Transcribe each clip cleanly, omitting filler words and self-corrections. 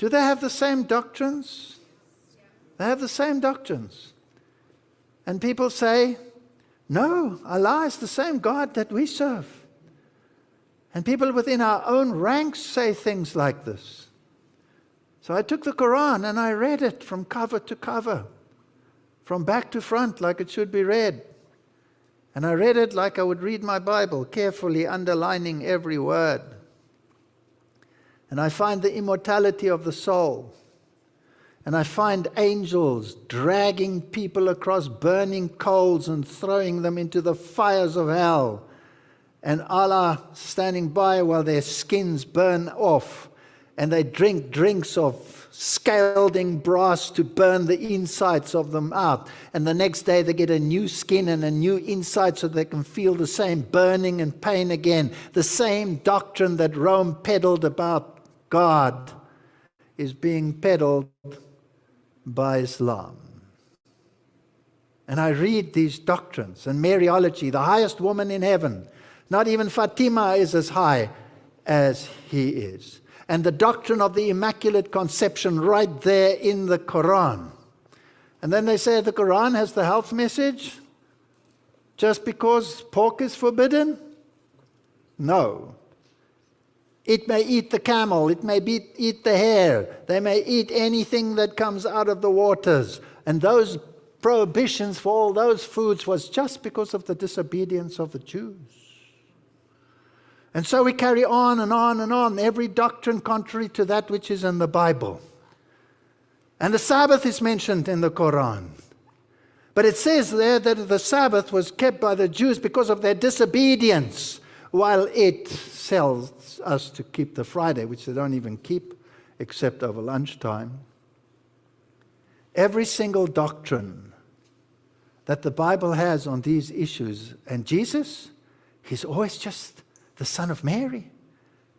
Do they have the same doctrines? They have the same doctrines. And people say, no, Allah is the same God that we serve. And people within our own ranks say things like this. So I took the Quran and I read it from cover to cover, from back to front like it should be read. And I read it like I would read my Bible, carefully underlining every word. And I find the immortality of the soul. And I find angels dragging people across burning coals and throwing them into the fires of hell. And Allah standing by while their skins burn off. And they drink drinks of scalding brass to burn the insides of them out. And the next day they get a new skin and a new inside so they can feel the same burning and pain again. The same doctrine that Rome peddled about God is being peddled by Islam. And I read these doctrines and Mariology, the highest woman in heaven. Not even Fatima is as high as he is. And the doctrine of the Immaculate Conception right there in the Quran. And then they say the Quran has the health message just because pork is forbidden? No. It may eat the camel, it may eat the hare, they may eat anything that comes out of the waters. And those prohibitions for all those foods was just because of the disobedience of the Jews. And so we carry on and on and on, every doctrine contrary to that which is in the Bible. And the Sabbath is mentioned in the Quran. But it says there that the Sabbath was kept by the Jews because of their disobedience, while it tells us to keep the Friday, which they don't even keep except over lunchtime. Every single doctrine that the Bible has on these issues, and Jesus, he's always just the son of Mary.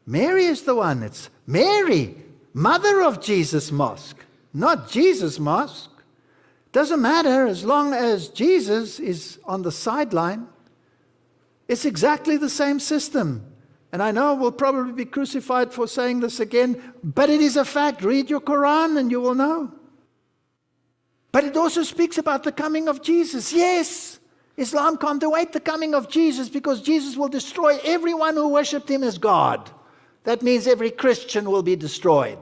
Mary is the one. It's Mary, mother of Jesus Mosque, not Jesus Mosque. Doesn't matter as long as Jesus is on the sideline. It's exactly the same system. And I know we'll probably be crucified for saying this again, but it is a fact. Read your Quran and you will know. But it also speaks about the coming of Jesus. Yes, Islam can't await the coming of Jesus because Jesus will destroy everyone who worshipped him as God. That means every Christian will be destroyed.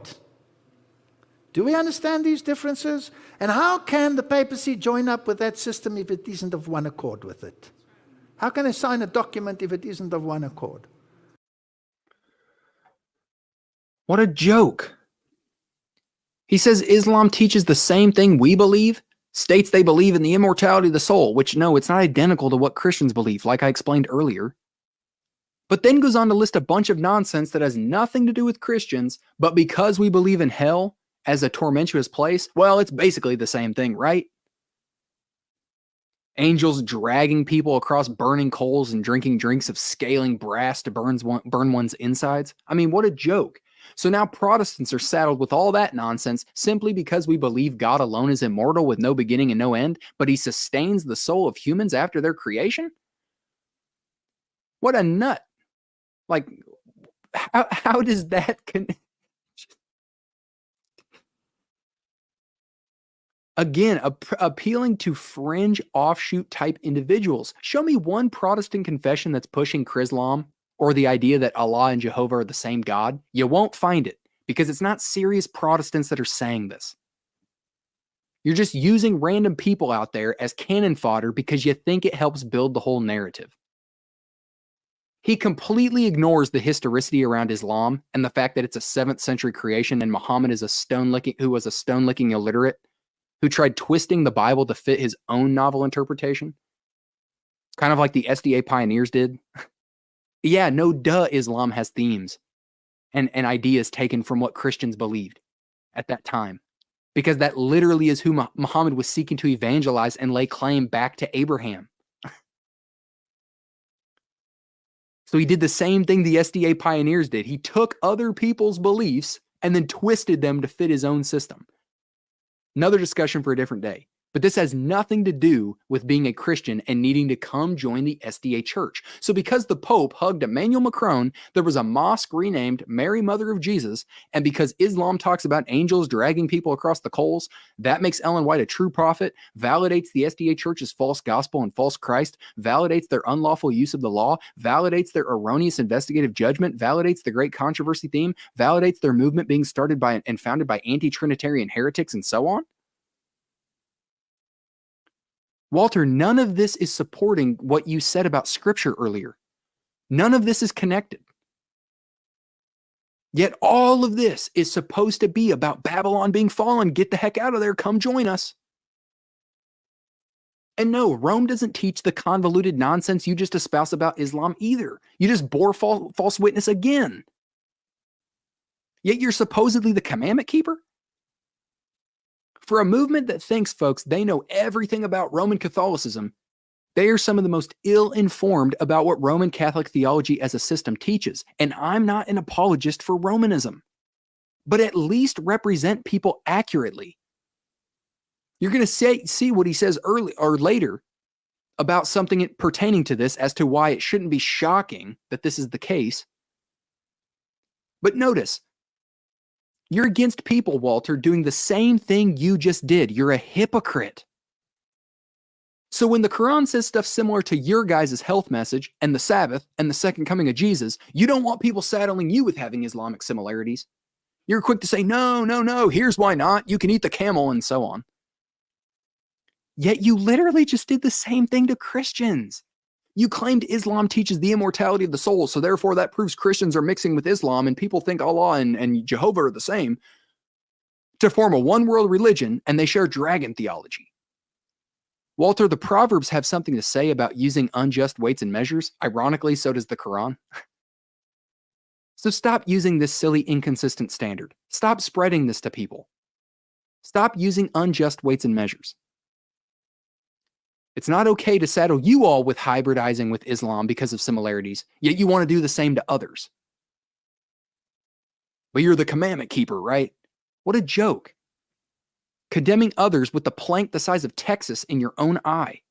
Do we understand these differences? And how can the papacy join up with that system if it isn't of one accord with it? How can they sign a document if it isn't of one accord? What a joke. He says Islam teaches the same thing we believe, states they believe in the immortality of the soul, which no, it's not identical to what Christians believe, like I explained earlier. But then goes on to list a bunch of nonsense that has nothing to do with Christians, but because we believe in hell as a tormentuous place, well, it's basically the same thing, right? Angels dragging people across burning coals and drinking drinks of scaling brass to burn one's insides. I mean, what a joke. So now Protestants are saddled with all that nonsense simply because we believe God alone is immortal with no beginning and no end, but he sustains the soul of humans after their creation? What a nut. Like, how does that connect? Again, appealing to fringe offshoot type individuals. Show me one Protestant confession that's pushing Chrislam or the idea that Allah and Jehovah are the same God. You won't find it because it's not serious Protestants that are saying this. You're just using random people out there as cannon fodder because you think it helps build the whole narrative. He completely ignores the historicity around Islam and the fact that it's a 7th century creation and Muhammad is who was a stone-licking illiterate who tried twisting the Bible to fit his own novel interpretation. Kind of like the SDA pioneers did. Yeah, no duh, Islam has themes and ideas taken from what Christians believed at that time. Because that literally is who Muhammad was seeking to evangelize and lay claim back to Abraham. So he did the same thing the SDA pioneers did. He took other people's beliefs and then twisted them to fit his own system. Another discussion for a different day. But this has nothing to do with being a Christian and needing to come join the SDA church. So because the Pope hugged Emmanuel Macron, there was a mosque renamed Mary Mother of Jesus. And because Islam talks about angels dragging people across the coals, that makes Ellen White a true prophet, validates the SDA church's false gospel and false Christ, validates their unlawful use of the law, validates their erroneous investigative judgment, validates the great controversy theme, validates their movement being started by and founded by anti-Trinitarian heretics, and so on. Walter, none of this is supporting what you said about Scripture earlier. None of this is connected. Yet all of this is supposed to be about Babylon being fallen. Get the heck out of there. Come join us. And no, Rome doesn't teach the convoluted nonsense you just espouse about Islam either. You just bore false witness again. Yet you're supposedly the commandment keeper? For a movement that thinks, folks, they know everything about Roman Catholicism, they are some of the most ill-informed about what Roman Catholic theology as a system teaches. And I'm not an apologist for Romanism, but at least represent people accurately. You're going to see what he says early or later about something pertaining to this as to why it shouldn't be shocking that this is the case. But notice, you're against people, Walter, doing the same thing you just did. You're a hypocrite. So when the Quran says stuff similar to your guys' health message and the Sabbath and the second coming of Jesus, you don't want people saddling you with having Islamic similarities. You're quick to say, no, here's why not. You can eat the camel and so on. Yet you literally just did the same thing to Christians. You claimed Islam teaches the immortality of the soul, so therefore that proves Christians are mixing with Islam and people think Allah and Jehovah are the same to form a one-world religion, and they share dragon theology. Walter, the Proverbs have something to say about using unjust weights and measures. Ironically, so does the Quran. So stop using this silly, inconsistent standard. Stop spreading this to people. Stop using unjust weights and measures. It's not okay to saddle you all with hybridizing with Islam because of similarities, yet you want to do the same to others. But you're the commandment keeper, right? What a joke. Condemning others with the plank the size of Texas in your own eye.